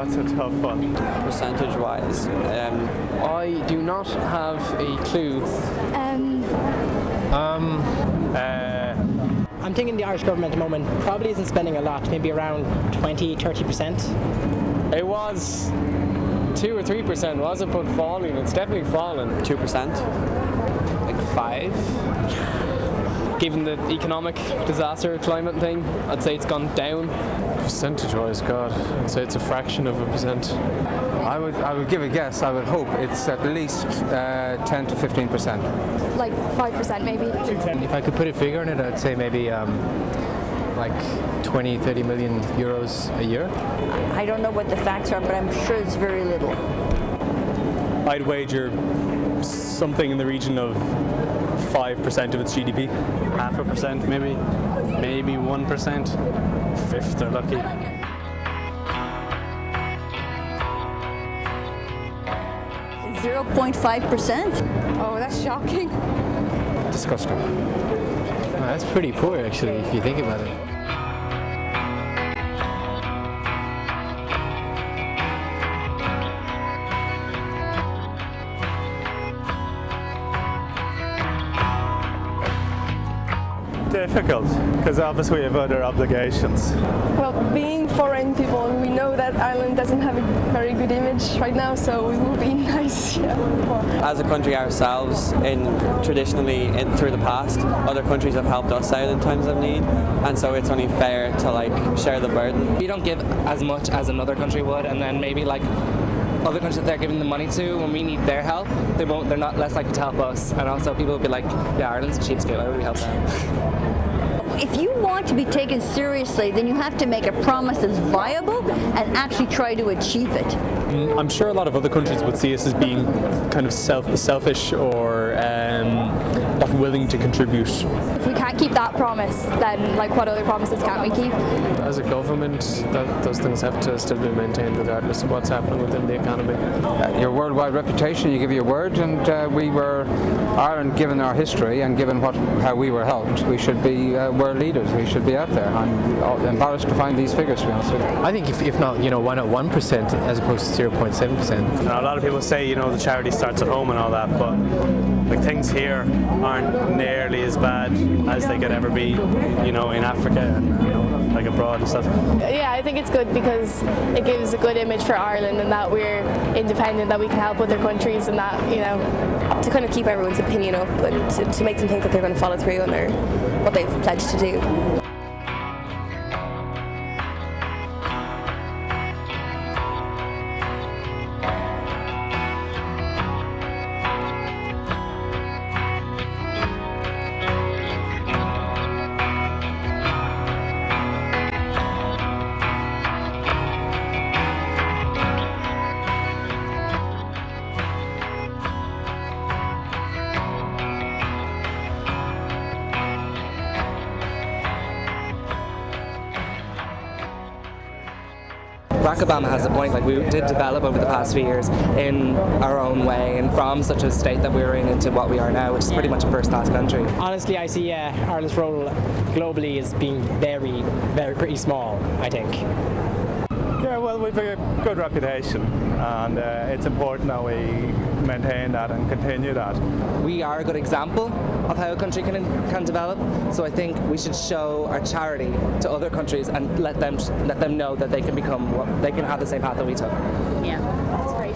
that's a tough one. Percentage-wise, I do not have a clue. I'm thinking the Irish government at the moment probably isn't spending a lot, maybe around 20–30%. It was 2 or 3%, wasn't it? But falling, it's definitely fallen. 2%. Like 5. Given the economic disaster climate thing, I'd say it's gone down. Percentage-wise, God, I'd say it's a fraction of a percent. I would give a guess. I would hope it's at least 10 to 15%. Like 5% maybe. If I could put a figure on it, I'd say maybe like 20–30 million euros a year. I don't know what the facts are, but I'm sure it's very little. I'd wager something in the region of 5% of its GDP. 0.5% maybe 1%. Fifth, they're lucky. 0.5%? Oh, that's shocking. Disgusting. Well, that's pretty poor, actually, if you think about it. Difficult, because obviously we have other obligations. Well, being foreign people, we know that Ireland doesn't have a very good image right now, so it would be nice. As a country ourselves, traditionally through the past, other countries have helped us out in times of need, and so it's only fair to share the burden. We don't give as much as another country would, and then maybe other countries that they're giving the money to, when we need their help, they're not less likely to help us. And also people will be like, yeah, Ireland's a cheapskate, why would we help them? If you want to be taken seriously, then you have to make a promise that's viable and actually try to achieve it. I'm sure a lot of other countries would see us as being kind of selfish or not willing to contribute. If we can't keep that promise, then what other promises can't we keep? As a government, those things have to still be maintained regardless of what's happening within the economy. Your worldwide reputation, you give your word, and Ireland, given our history and given how we were helped, we should be world leaders. We should be out there. I'm embarrassed to find these figures, to be honest with you. I think if not, why not 1% as opposed to 0.7%? A lot of people say, the charity starts at home and all that, but things here aren't nearly as bad as they could ever be, in Africa and abroad and stuff. Yeah, I think it's good because it gives a good image for Ireland and that we're independent, that we can help other countries, and that, to kind of keep everyone's opinion up and to make them think that they're going to follow through on what they've pledged to do. Barack Obama has a point, we did develop over the past few years in our own way, and from such a state that we were in into what we are now, which is pretty much a first-class country. Honestly, I see Ireland's role globally as being very, pretty small, I think. Yeah, well, we've a good reputation, and it's important that we maintain that and continue that. We are a good example of how a country can develop, so I think we should show our charity to other countries and let them know that they can have the same path that we took. Yeah, that's great.